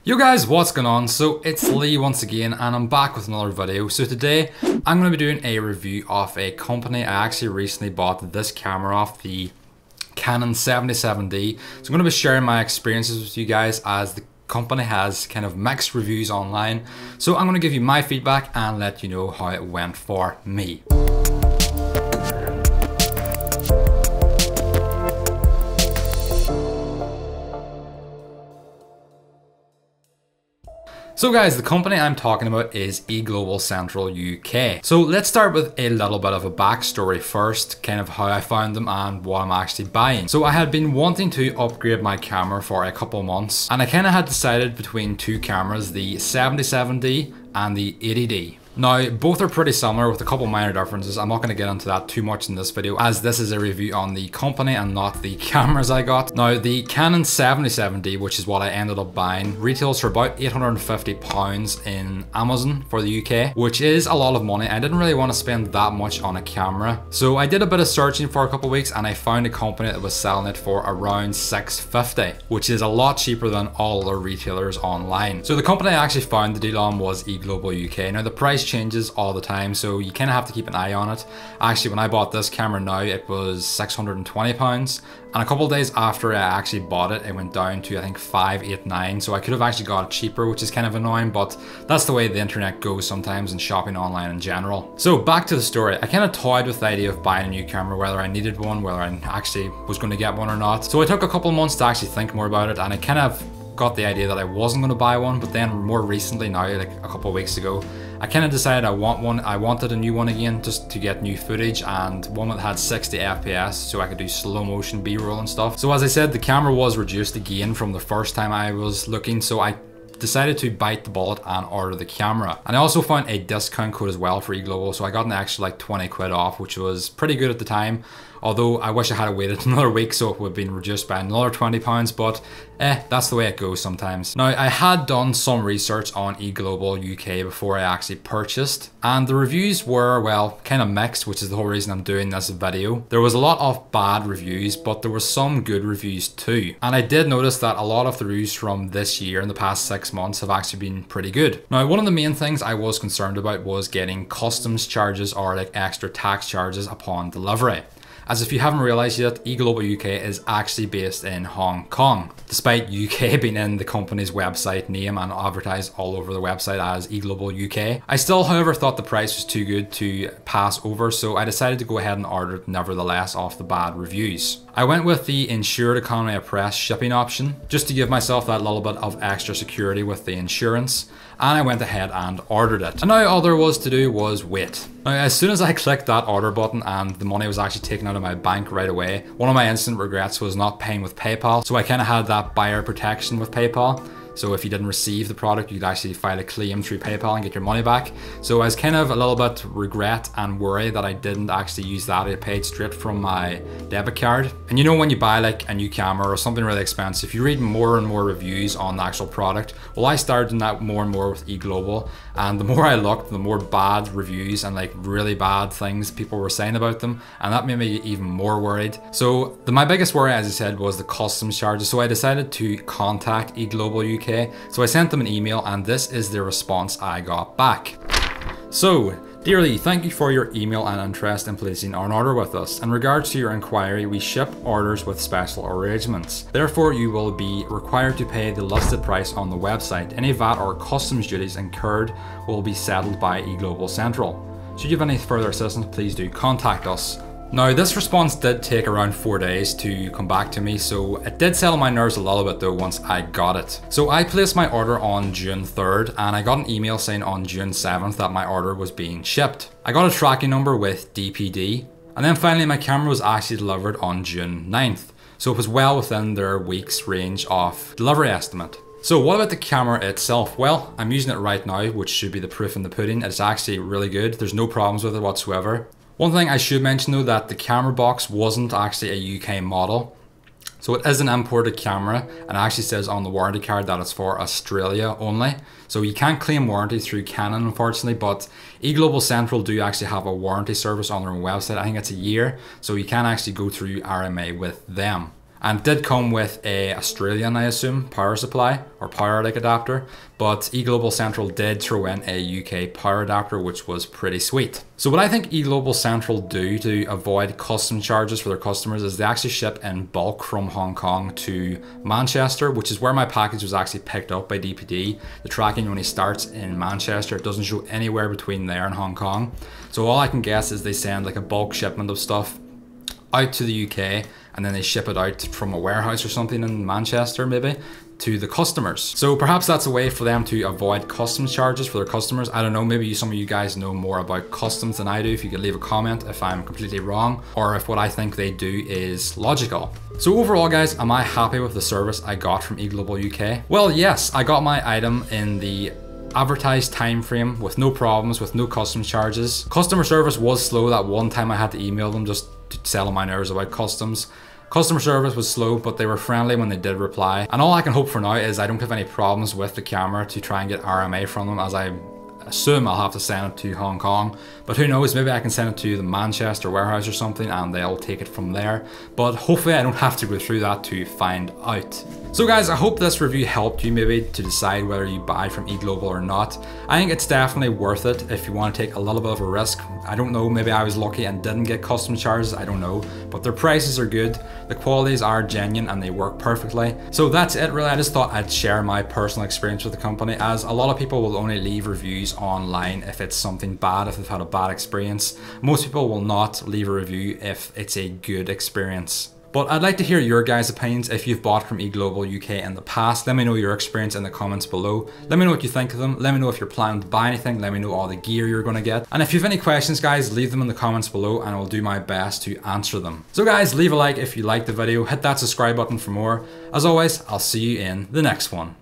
Yo guys, what's going on? So it's Lee once again and I'm back with another video. So today I'm going to be doing a review of a company I actually recently bought this camera off, the Canon 77D. So I'm going to be sharing my experiences with you guys as the company has kind of mixed reviews online. So I'm going to give you my feedback and let you know how it went for me. So guys, the company I'm talking about is eGlobal Central UK. So let's start with a little bit of a backstory first, kind of how I found them and what I'm actually buying. So I had been wanting to upgrade my camera for a couple months and I kind of had decided between two cameras, the 77D and the 80D. Now, both are pretty similar with a couple minor differences. I'm not going to get into that too much in this video as this is a review on the company and not the cameras I got. Now, the Canon 77D, which is what I ended up buying, retails for about £850 in Amazon for the UK, which is a lot of money. I didn't really want to spend that much on a camera. So I did a bit of searching for a couple of weeks and I found a company that was selling it for around £650, which is a lot cheaper than all other retailers online. So the company I actually found the deal on was eGlobal UK. Now the price changes all the time, so you kind of have to keep an eye on it. Actually, when I bought this camera now, it was £620, and a couple of days after I actually bought it, it went down to I think £589. So I could have actually got it cheaper, which is kind of annoying, but that's the way the internet goes sometimes and shopping online in general. So back to the story, I kind of toyed with the idea of buying a new camera, whether I needed one, whether I actually was going to get one or not. So I took a couple of months to actually think more about it, and I kind of got the idea that I wasn't going to buy one, but then more recently now, like a couple of weeks ago, I kind of decided I wanted a new one again just to get new footage and one that had 60 FPS so I could do slow motion B-roll and stuff. So as I said, the camera was reduced again from the first time I was looking, so I decided to bite the bullet and order the camera. And I also found a discount code as well for eGlobal, so I got an extra like 20 quid off, which was pretty good at the time. Although I wish I had waited another week so it would have been reduced by another £20, but that's the way it goes sometimes. Now, I had done some research on eGlobal UK before I actually purchased, and the reviews were, well, kind of mixed, which is the whole reason I'm doing this video. There was a lot of bad reviews, but there were some good reviews too. And I did notice that a lot of the reviews from this year in the past 6 months have actually been pretty good. Now, one of the main things I was concerned about was getting customs charges or like extra tax charges upon delivery. As if you haven't realized yet, eGlobal UK is actually based in Hong Kong, despite UK being in the company's website name and advertised all over the website as eGlobal UK. I still, however, thought the price was too good to pass over, so I decided to go ahead and order it nevertheless off the bad reviews. I went with the insured economy of press shipping option, just to give myself that little bit of extra security with the insurance, and I went ahead and ordered it. And now all there was to do was wait. Now, as soon as I clicked that order button and the money was actually taken out of my bank right away, one of my instant regrets was not paying with PayPal. So I kind of had that buyer protection with PayPal. So if you didn't receive the product, you could actually file a claim through PayPal and get your money back. So I was kind of a little bit regret and worry that I didn't actually use that. I paid straight from my debit card. And you know, when you buy like a new camera or something really expensive, you read more and more reviews on the actual product. Well, I started doing that more and more with eGlobal, and the more I looked, the more bad reviews and like really bad things people were saying about them, and that made me even more worried. So my biggest worry, as I said, was the customs charges. So I decided to contact eGlobal UK. So I sent them an email and this is the response I got back. So, dearly, thank you for your email and interest in placing an order with us. In regards to your inquiry, we ship orders with special arrangements. Therefore, you will be required to pay the listed price on the website. Any VAT or customs duties incurred will be settled by eGlobal Central. Should you have any further assistance, please do contact us. Now, this response did take around 4 days to come back to me, so it did settle my nerves a little bit though once I got it. So I placed my order on June 3rd and I got an email saying on June 7th that my order was being shipped. I got a tracking number with DPD, and then finally my camera was actually delivered on June 9th. So it was well within their week's range of delivery estimate. So what about the camera itself? Well, I'm using it right now, which should be the proof in the pudding. It's actually really good. There's no problems with it whatsoever. One thing I should mention though, that the camera box wasn't actually a UK model. So it is an imported camera, and it actually says on the warranty card that it's for Australia only. So you can't claim warranty through Canon, unfortunately, but eGlobal Central do actually have a warranty service on their own website. I think it's a year, so you can actually go through RMA with them. and it did come with a Australian, I assume, power supply or power like adapter, but eGlobal Central did throw in a UK power adapter, which was pretty sweet. So what I think eGlobal Central do to avoid custom charges for their customers is they actually ship in bulk from Hong Kong to Manchester, which is where my package was actually picked up by DPD. The tracking only starts in Manchester. It doesn't show anywhere between there and Hong Kong. So all I can guess is they send like a bulk shipment of stuff out to the UK, and then they ship it out from a warehouse or something in Manchester maybe to the customers. So perhaps that's a way for them to avoid customs charges for their customers. I don't know, maybe some of you guys know more about customs than I do. If you could leave a comment if I'm completely wrong or if what I think they do is logical. So overall guys, am I happy with the service I got from eGlobal UK? Well, yes, I got my item in the advertised time frame with no problems, with no customs charges. Customer service was slow. That one time I had to email them just to settle my nerves about customs. Customer service was slow, but they were friendly when they did reply. And all I can hope for now is I don't have any problems with the camera to try and get RMA from them, as I assume I'll have to send it to Hong Kong. But who knows, maybe I can send it to the Manchester warehouse or something and they'll take it from there. But hopefully I don't have to go through that to find out. So guys, I hope this review helped you maybe to decide whether you buy from eGlobal or not. I think it's definitely worth it if you want to take a little bit of a risk. I don't know, maybe I was lucky and didn't get custom charges, I don't know. But their prices are good, the qualities are genuine and they work perfectly. So that's it really, I just thought I'd share my personal experience with the company, as a lot of people will only leave reviews online if it's something bad, if they've had a bad experience. Most people will not leave a review if it's a good experience. But I'd like to hear your guys' opinions if you've bought from eGlobal UK in the past. Let me know your experience in the comments below. Let me know what you think of them. Let me know if you're planning to buy anything. Let me know all the gear you're going to get. And if you have any questions guys, leave them in the comments below and I'll do my best to answer them. So guys, leave a like if you liked the video. Hit that subscribe button for more. As always, I'll see you in the next one.